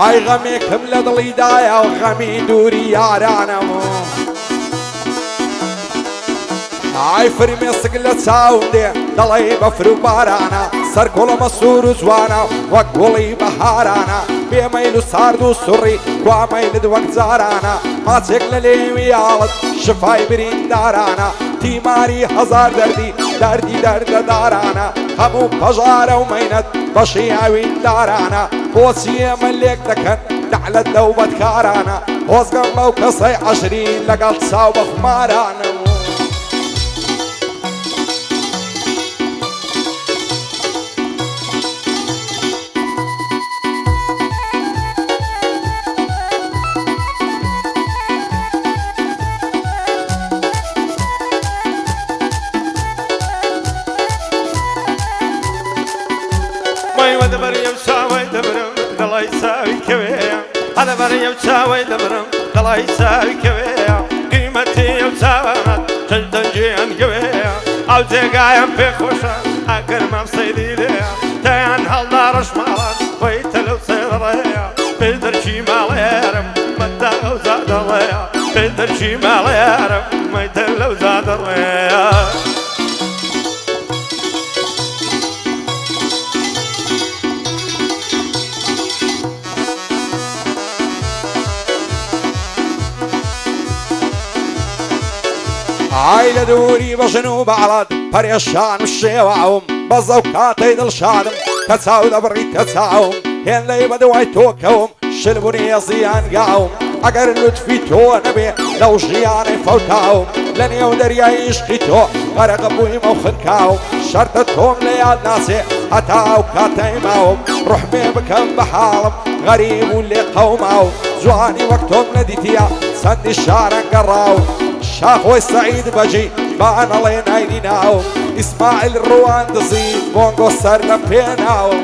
ئای غەمێکم لە دڵیدایە و غەمی دووری یارانەم ئای فرمێسک لە چاوم دێ دەڵێ بەفر و بارانە سەر گوڵەمە سوور و جوانە وەک گوڵی بەهارانە بێمەیل و سارد و سوڕی کوامەیلت وەک جارانە ماچێک لە لێویاڵت شفای بریندارانە تیماری هەزار دەردی دەردەدارانە هەموو پەژارە و مەینەت بەشی ئاویندارانە بۆچی ئێمە لێک دەکەن دەعلەت دە و بەدکارانە خۆزگەم بەو کەسەی عەشرین لەگەڵ چاو بەخمارانە هذا بري وشاوي دبرم دلای ساوی کویا قیمتی و چاوانت جلدن جیان کویا او جگایم پی خوشا اگر مم سیدیلیا تیان هل دارش مالات ویتلو سیدریا بدر چی مالیارم مدى او زادریا بدر چی مالیارم میتلو زادریا ئای لە دووری بەژن و باڵات پەرێشان و شێواوم بەزە و کاتەی دڵشادم کە چاو دەبڕی کە چاوم هێن لەی بە دوای تۆکەوم شلبوونی زیان گاوم ئەگەر لوتفی تۆ نەبێ لەو ژیانەی فەوتاوم لە نێو دەریای عشقی تۆ غەرق بوویمە و خنکاوم شەرتە تۆم لە یاد ناچێ هەتا ئەو کاتەی ماوم ڕوحمێ بکەم بە حاڵم غەریب و لێ قەوماوم جوانی وەک تۆم نەدیتیە چەندی شارە گەڕاوم شاخۆی سەعید بەجی بانەڵێ نایدی ناوم ئیسماعیل ڕوان دزی بۆنگۆ سەر لە پێناوم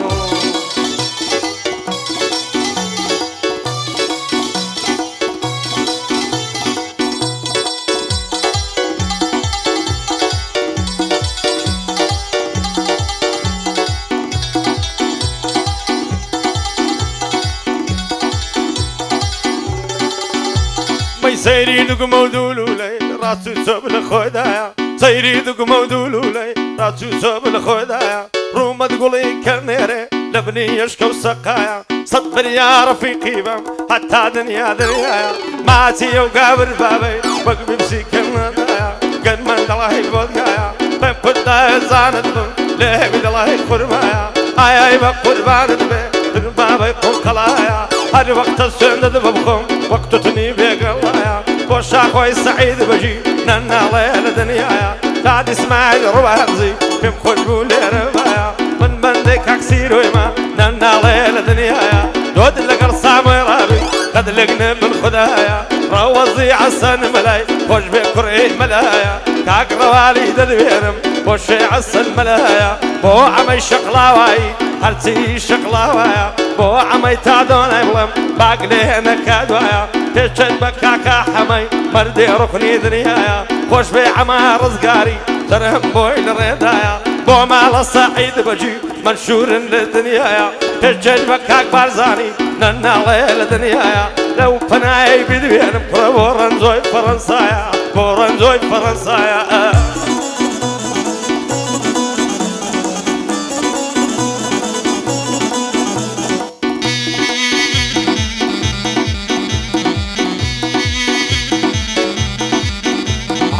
سيري دوك مودولولي راسو صوب الخدايا سيري دوك مودولولي راسو صوب الخدايا روما تقولي كالنيري لبني يشكو سقايا صدق يا رفيقي بم حتى دنيا دريايا ماتي وقابر بابي بقبي بسيك الندايا قد من دلاهي بودقايا بين قدايا زاند بم ليه بدلاهي قربايا اي بقربان دبي بابي قم قلايا هر وقت السند ببخم وقت تني بيقلايا بوشا خوي سعيد بجي نانا ليلة دنيايا بعد اسماعيل روانزي بهم خلبو ليربايا من بندك اكسير ويما نانا ليلة دنيايا دود لقر سامي رابي قد لقنا من خدايا روزي عسن ملاي خوش بكري ملايا كاك روالي ددبيرم بوشي عسن ملايا بو عمي شقلاواي هرتي شقلاوايا بو عمي تعدون ايبلم باقلي نكادوايا تشد بكاكا حمي مردي ركني دنيايا خوش بي عما رزقاري ترهم بوي لريدايا بو مال الصعيد بجي منشور للدنيايا تشد بكاك بارزاني ننا ليلة دنيايا لو فناي بدوينم بورنزوي فرنسايا بورنزوي فرنسايا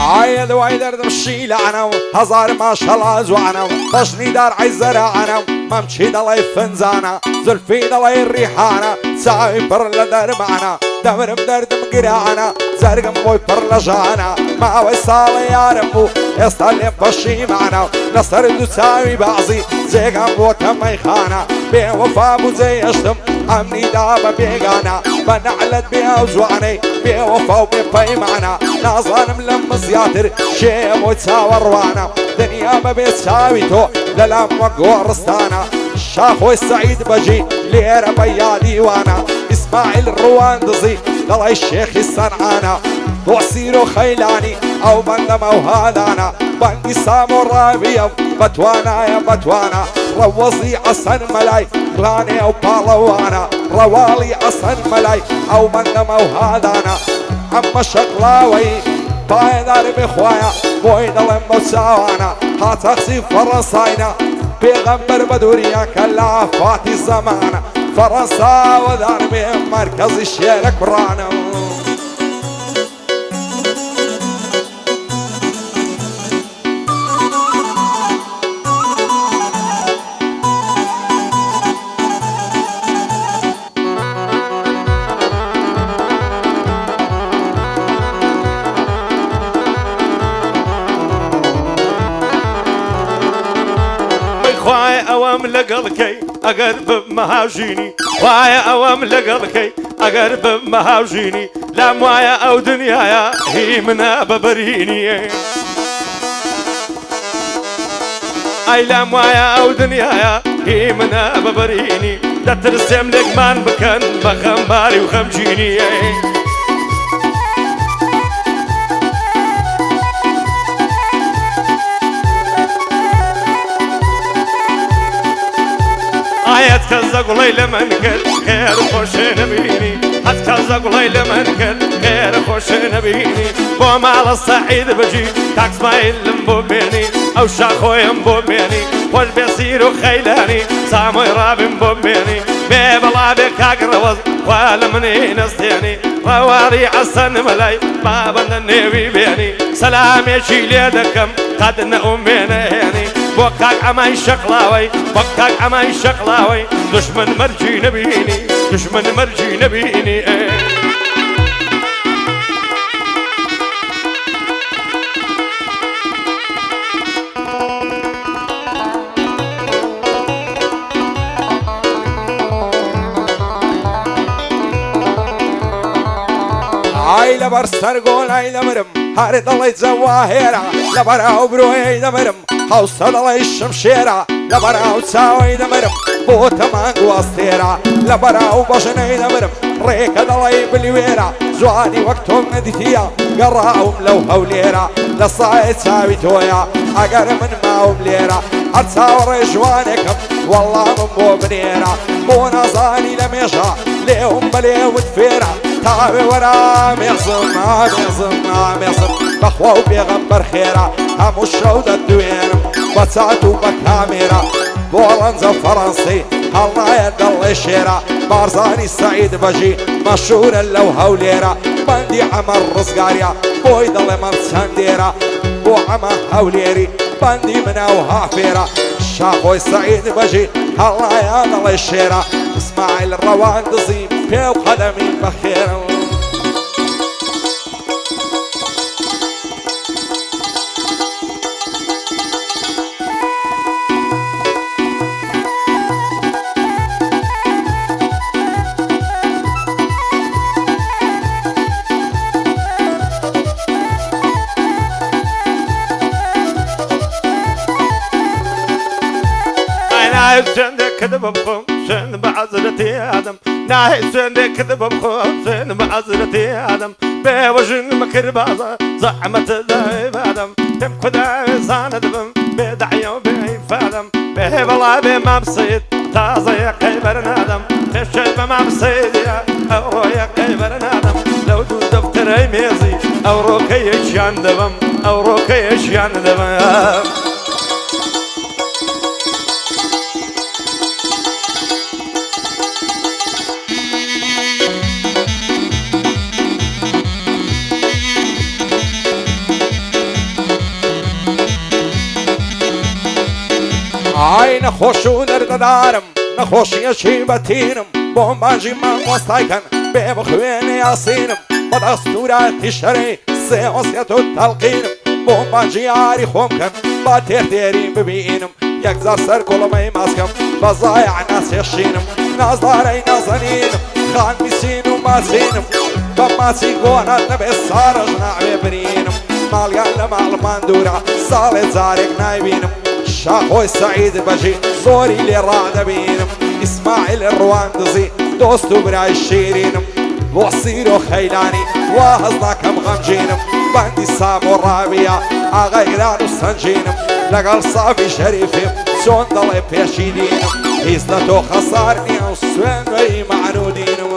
ئای دوای دەردم شیلانە و هەزار ماشەڵا جوانە و بەشنی دار عیزەرانە و مەمچی دەڵێ فنجانە زولفی دەڵێ ڕیحانە چاوی پڕ لە دەرمانە دەمرم دەردم گرانە جەرگم بۆی پڕ لە ژانە ماوەی ساڵە یارم بوو ئێستا لێم پەشیمانە لەسەر دوو چاوی بازی جێگام بۆتە مەیخانە بێوەفا بوو جێهێشتم ئەمنی دا بە بێگانە بە نەعلەت بێ ئەو جوانەی بێوەفا و بێ پەیمانە نازانم لەم زیاتر شێ بۆی چاوەڕوانە دنیا بەبێ چاوی تۆ لەلام وەک گۆڕستانە شاخۆی سەعید بەجی لێرە بە یادیوانە ئیسماعیل ڕوان دزی دەڵێ شێخی سەنعانە بۆ سیر و خەیلانی ئەو بەندەمە و هادانە بەنگی سام و ڕاویە بەتوانایە بەتوانە ڕەوەزی عەسەن مەلای پلانێ و پاڵەوانە ڕەواڵی ئەسەن مەلای ئەو بەندەمە و هادانە ئەمە شەقلاوەی پایداری بخوایە بۆی دەڵێم بە چاوانە هاتەخسی فەڕەنساینە پێغەمبەر بە دووریە کە لە ئافاتی زەمانە فەڕەنسا وەدارمێ مەرکەزی شێرە کوڕانە خوای ئەوەم لەگەڵکەی ئەگەر بمەهاژینی خوای ئەوەم لەگەڵکەی ئەگەر بمەهاژینی لام وایە ئەو دنیاە هی منە بەبەرینیە ئەی لام وایە ئەو دنیاە هی منە بەبەرینی دەترسێم لێکمان بکەن بە خەمباری و خەمجینیە هەت کەسە گوڵی لە من کرد خێر خۆشێ نەبینی هەت کەسە گوڵی لە من کرد خێر خۆشێ نەبینی بۆ ماڵە سەعید بەجی تاکسمایلم بۆ بێنی ئەو شاخۆیم بۆ بێنی خۆش بێ سیر و خەیلانی سامۆی ڕابم بۆ بێنی بێ بەڵا بێ کاگڕەوەز خوا لە منی نەستێنی ڕەواڵی عەسەن مەلای بابەندە نێوی بێنی سەلامێکی لێ دەکەم قەد نەئومێنەهێنی بۆ کاک ئەمای شەقلاوەی بۆ کاک ئەمای شەقلاوەی دشمن مەرجی نەبینی دشمن مەرجی نەبینی ئای لەبەر سەرگۆڵای دەمرم هەر دەڵی جەواهێرە لەبەراو برۆیەی دەمرم هەوسە دەڵی شمشێرە لەبەراو چاوەی دەمرم بۆ تەمان گواستێرە لەبەراو بەژنەی دەمرم ڕێکە دەڵی بلیوێرە جوانی وەک تۆم نەدیتیە گەڕاوم لەو هەولێرە لە سایە چاوی تۆیە ئەگەر من ماوم لێرە هەر چاوەڕێ جوانێکم وەڵامم بۆ بنێرە بۆ نازانی لە مێژە لێوم بەلێوت فێرە تاوێ وەرا مێزم ئامێزم ئامێزم بەخوا و پێغەمبەر خێرە هەموو شەو دەدوێنم بە چات و بە کامێرە بۆ ڕەنجە فەڕەنسی هەڵنایە دەڵێ شێرە بارزانی سەعید بەژی مەشهورە لەو هەولێرە بەندی ئەمە ڕزگاریە بۆی دەڵێ مەم چەندێرە بۆ ئەمە هەولێری بەندی منە و هافێرە شاخۆی سەعید بەژی هەڵنایە دەڵێ شێرە ئیسماعیل ڕەوان دزی پێ و قەدەمی بەخێرە سندك كذب بخم سند بعزرتي آدم ناهي سندك كذب بخم سند بعزرتي آدم بوجن مكر بازا زعمت ذايب آدم تم خدا إنسان دبم بدعية وبإفادم بهبلا بمبسيط تازة يا قيبر نادم تشد بمبسيط يا أو يا قيبر نادم لو دو دفتر ميزي أو روكي يشان دبم أو روكي يشان دبم ئای نەخۆش و دەردەدارم نەخۆشیەکی بەتینم بۆم باژی مامۆستایکەن بێ بخوێنێ یاسینم بە دەستوراتی شەرەی سێوەسیەت و تەڵقینم بۆم باژی یاری خۆمکەن با تێردێری ببینم یەکجار سەر گوڵەمەی ماسکەم بە زایع ناسێشینم نازدارەی نازەنینم خان میسین و ماسینم بە ماسی گۆنات نەبێ سارەژ ناوێ برینم ماڵیان لە ماڵمان دوورە ساڵێ جارێک نایبینم شاخۆی سەعید بەژی زۆری لێ ڕادەبینم ئیسماعیل ڕوان دزی دۆست و برای شیرینم بۆ سیر و خەیلانی وا هەز ناکەم غەمجینم بەندی سام و ڕاویە ئاغا گران و سەنجینم لەگەڵ سافی شەریفیم چۆن دەڵێ پێشی دینم هیچ لە تۆ خەسار نییە و سوێنگەی معنودینم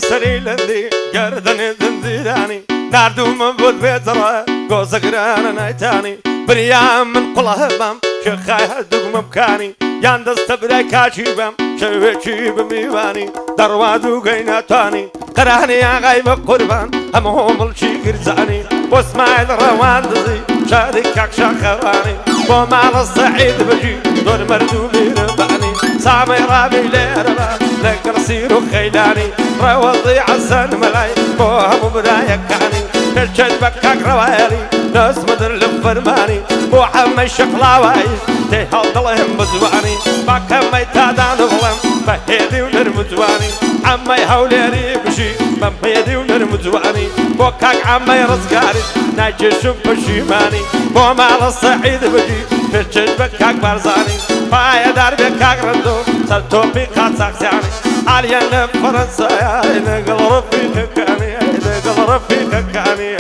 سريلندي قردني زنزيراني ناردوم بود بيترا قوزقرانا نايتاني بريام من قلها بام شخاي هدوك مبكاني ياندست براي كاشي بام شويتشي بميواني دروادو قيناتاني قراني يا غايب قربان همهم الشي قرزاني واسماعيل رواندزي شاركك شاخواني ومال الصعيد بجي دور مردومي رباني سامي رابي ليربا لك رصيرو خيلاني روضي عسان ملاي بوهم برايك كاني ترشد بكاك روايري ناس مدر لفرماني بو حمي شقلاواي تيهال دلهم بزواني باكا ميتادان ظلم بهيدي ونرمزواني عمي هوليري بشي بمهيدي ونرمزواني بو كاك عمي رزقاري ناجي شوف بشيماني بو مال الصعيد بجي ترشد بكاك برزاني بايا دار بكاك رندو سلتو بيقات ساكساني علينا فرنسا يا نقل رفيقك كاني نقل رفيقك كاني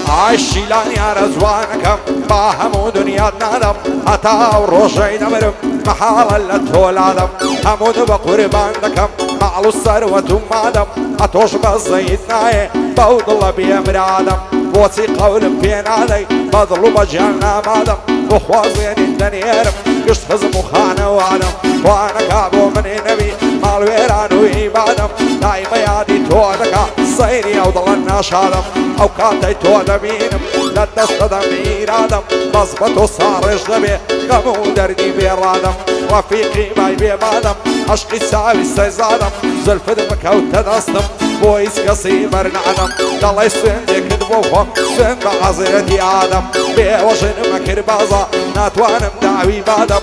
عايشي لاني رزوانكم باهمو دنيا نادم هتا وروجي نمرم محالا لتولادم همود بقربان دكم معلو الثروة مادم هتوش بزيد ناي بود الله بيمرادم بوتي قول بينادي بضلو بجانا مادم وخوازين الدنيرم قشت خزم وخانة وعدم وانا كابو من نبي مال ويران ويبادم دايما يادي تودكا صيري او ضلنا شادم او كاتي تودمينم لدست دمير آدم مزبط وصار اجنبي غمو دردي بيرادم رفيقي باي بيمادم عشقي ساوي سيزادم زلف دمك او تدستم بويس قصي مرنعدم دالله سوين دي كدبوهم سوين بعزيرتي آدم بيوجن مكر بازا ناتوانم دعوي بادم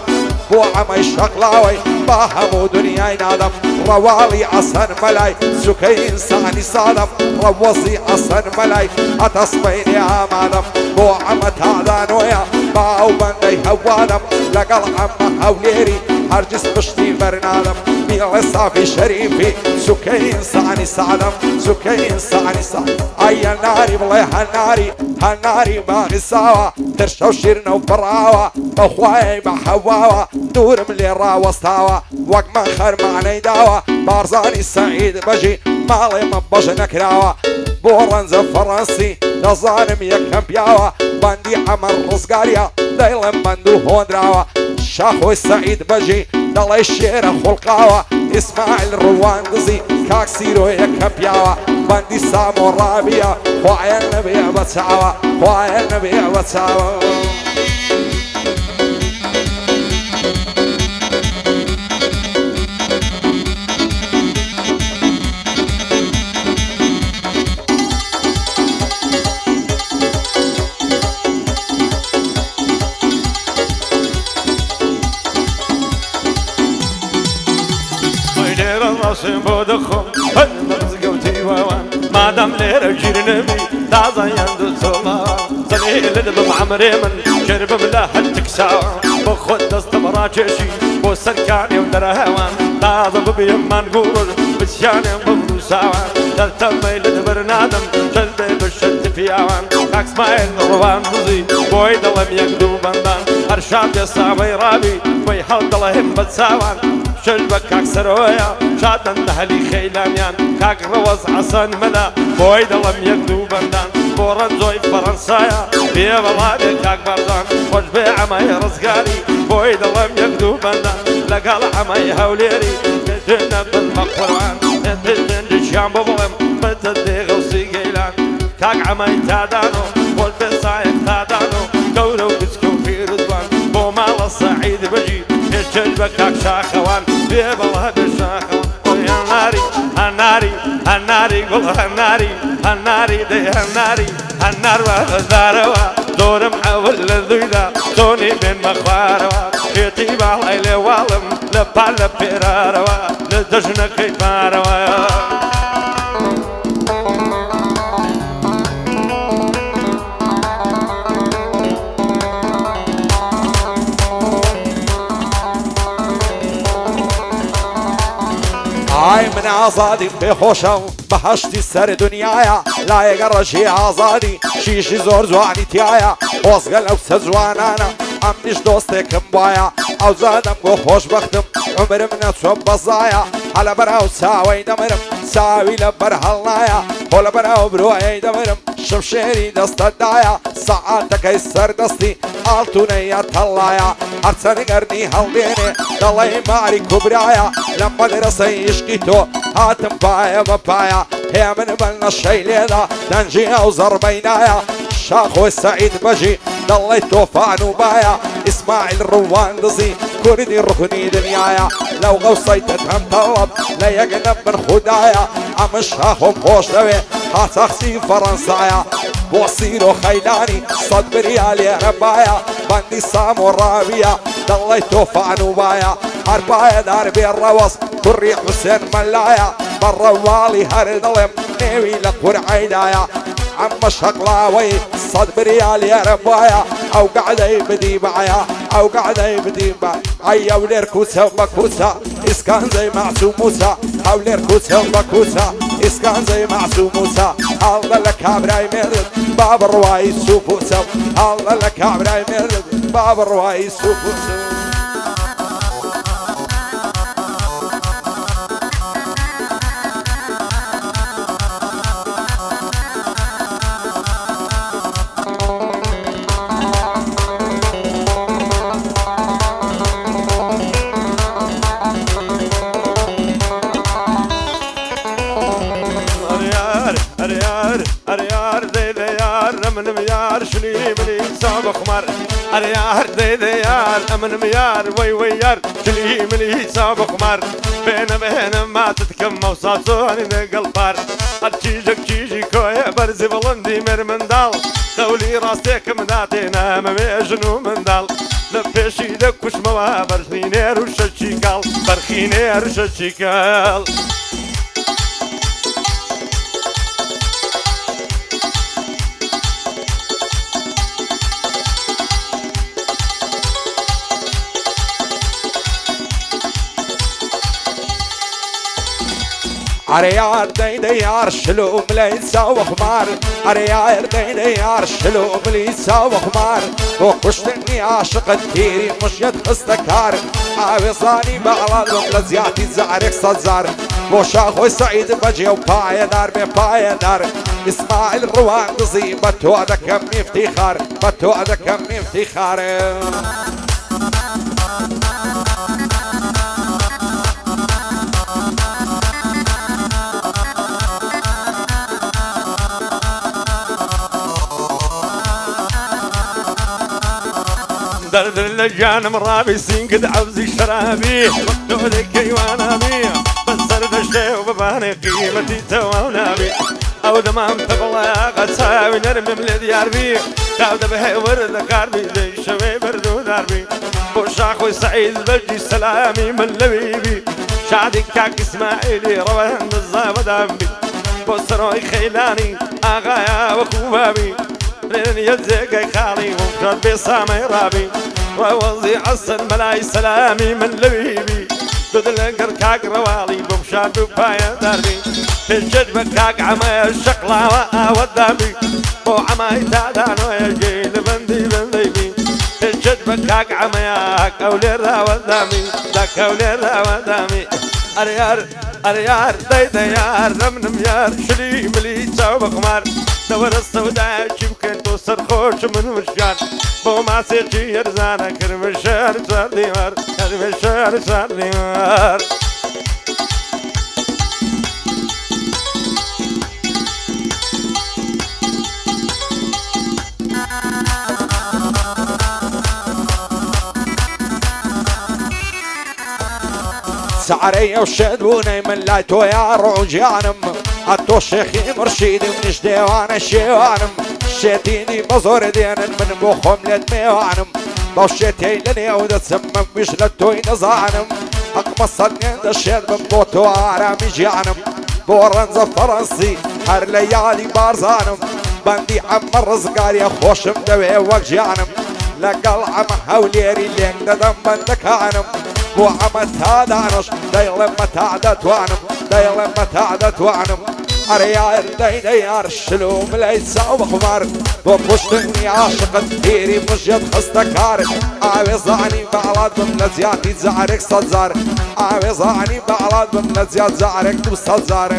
بو عمي شقلاوي باهمو دنياي نادم روالي عسن ملاي سكي انساني صادم روزي عسن ملاي اتصبيني عمادم بو عمت هذا نويا باو بندي هوادم لقل عم هوليري هرجس بشتي برنادم بيعصافي شريفي سكي انساني صادم سكي انساني صادم اي ناري بلاي هالناري ما غساوة ترشو شيرنا وبراوة بخواي بحواوة دور ملي راوستاوة وق ما خر معني داوة بارزاني سعيد بجي مالي ما بجي نكراوة بورنز فرنسي نظالم يكم بياوة باندي عمر رزقاريا دايلا بندو هوندراوة شاخوي سعيد بجي دالي الشير خلقاوة اسماعيل رواندزي كاكسيرو يكم بياوة باندي سامو رابيا خوايا النبي بتساوة خوايا النبي بتساوة راسم بودخم هنرزق وتيوان ما دام لير جيرنبي دازا يند صلا زليل دم عمري من شرب ملا هالتكسا بخد دست مراجشي بو سركاني ودرهوان دازا ببيمان قول بسياني بمروساوان تلتمي لدبرنادم جلبي بشت فياوان كاكس مايل روان بزي بوي دلم يقدو بندان ارشاد يصابي رابي بوي حال دلهم بتساوان شلبك كاك سرويا شادن دهلي خيلانيان كاك روز عسان ملا بوي دلم يقدو بندان بورن زوي فرنسايا بيه بلادي كاك بردان خوش بي عمي رزقاري بوي دلم يقدو بندان لقال عمي هوليري تجنب المقران تجنب الشام بظلم كاك عمي تادانو والبصايق تادانو كورو بسكو في رضوان بو مال الصعيد بجي يجلبك كاك شاخوان بيب الله بالشاخوان يا ناري الناري الناري قول الناري الناري دي الناري النار وغزاروا دور محاول الذيذا توني بين مخواروا يطيب علي والم لبال بيراروا لدجنا كيفاروا هاي من عزادي بخوشم بهشتي سر دنيايا لا يقرر شي عزادي شي زور زواني تيايا وصقل او سزوانانا ام نش دوستك مبايا او زادم قو خوش بختم عمر من تصوب بزايا على براو ساوي دمرم ساوي لبر هالنايا ولا براو بروي دمرم شمشيري دست الدايا ساعتك يسر دستي التونية طلايا ارسني قرني هالديني دلي ماري كبرايا لما درسي يشكيتو هاتم بايا ببايا هي من بلنا الشي ليدا دنجي او زربينايا الشاخ والسعيد بجي ضليتو فانو بايا اسماعيل الروان دزي كردي ركني دنيايا لو غوصيت تهم طلب لا يقنب من خدايا عم الشاخ وبخوش دوي هاتخسي فرنسايا بوصيرو خيلاني صد بريال يا ربايا بندي سامو رابيا ضليتو فانو بايا حربايا داربي الروص كري حسين ملايا بالروالي هر ظلم نيوي لقور عيدايا عم شقلاوي صد بريال يا ربايا او قاعد يبدي معايا او قاعد يبدي معايا عيا وليركوسا ومكوسا اسكان زي معصوم موسى او ليركوسا ومكوسا اسكان زي معصوم موسى الله لك عبراي مرد باب الرواي سوفوسا الله لك عبراي مرد باب الرواي سوفوسا من ميار شني مني سابق مر اليار دي يار امن ميار وي ويار شني مني سابق مر بين ما تتكم وصاصوني قلبار الجيجك جيجي كوي برزي بلندي مرمندال دولي راستيك مناتينا مميجنو مندال لبشي لك وش موابر خينير وشتشيكال برخينير وشتشيكال عريار ديار شلو مليسا وخمار عريار ديار شلو مليسا وخمار وكشتني عاشق كثيري مش يدخستكار عاوصاني بعلالهم لزياتي زعرك صزار وشاخو سعيد بجي وبايا دار ببايا دار اسماعيل الروان دزي بتوع كم افتخار بتوع كم افتخار درد اللجان مرابي سين قد عوزي شرابي مقتولك ايوانا بي بسر دشتي وبباني قيمتي توانا بي او دمام تبلا قساوي نرمي من الديار بي داود بهي ورد قاربي زي شوي بردو داربي بوشاخوي سعيد بجي سلامي من لبيبي شعدي كاك اسماعيلي روان الزابة دامبي بوسروي خيلاني اغايا وخوبابي لين يزيق خالي ومشاد بصامي رابي ووزي عصر ملاي سلامي من لبيبي دود الانقر كاك روالي بمشاد ببايا داربي الجد بكاك عماي الشقلا ودامي وعماي تادان ويجي لبندي بنديبي الجد بكاك عماياك اوليرا ودامي ذاك اوليرا ودامي اريار اريار ديار رمن ميار شلي ملي تساوي بخمار دور السوداء يمكن توصل خوش من وشان بو ما سيجي يرزانا كرمشار صار ديمار كرمشار صار ديمار سعري وشدوني من لايتو يا رجانم عطو شيخي مرشيدي ونش ديوان الشيوانم شيتيني بزور دين من بوخم لدميوانم بوشيتي لني ودت سمم بشلتوي نزانم اقمصني دشيت من بوتو عرامي جانم بورنز فرنسي هر ليالي بارزانم بندي عمر رزقار يا خوشم دوي وقجانم لقل عم هوليري ليك ددم بندك عنم بو عمت هذا عنش دايلم متعدت وعنم دايلم متعدت وعنم أريار دايار شلوم ليس وخمار بوشتني عاشق ديري مجد خستكار عاوزعني بعلاد بملزياتي زعرك صدزار عاوزعني بعلاد بملزيات زعرك بصدزار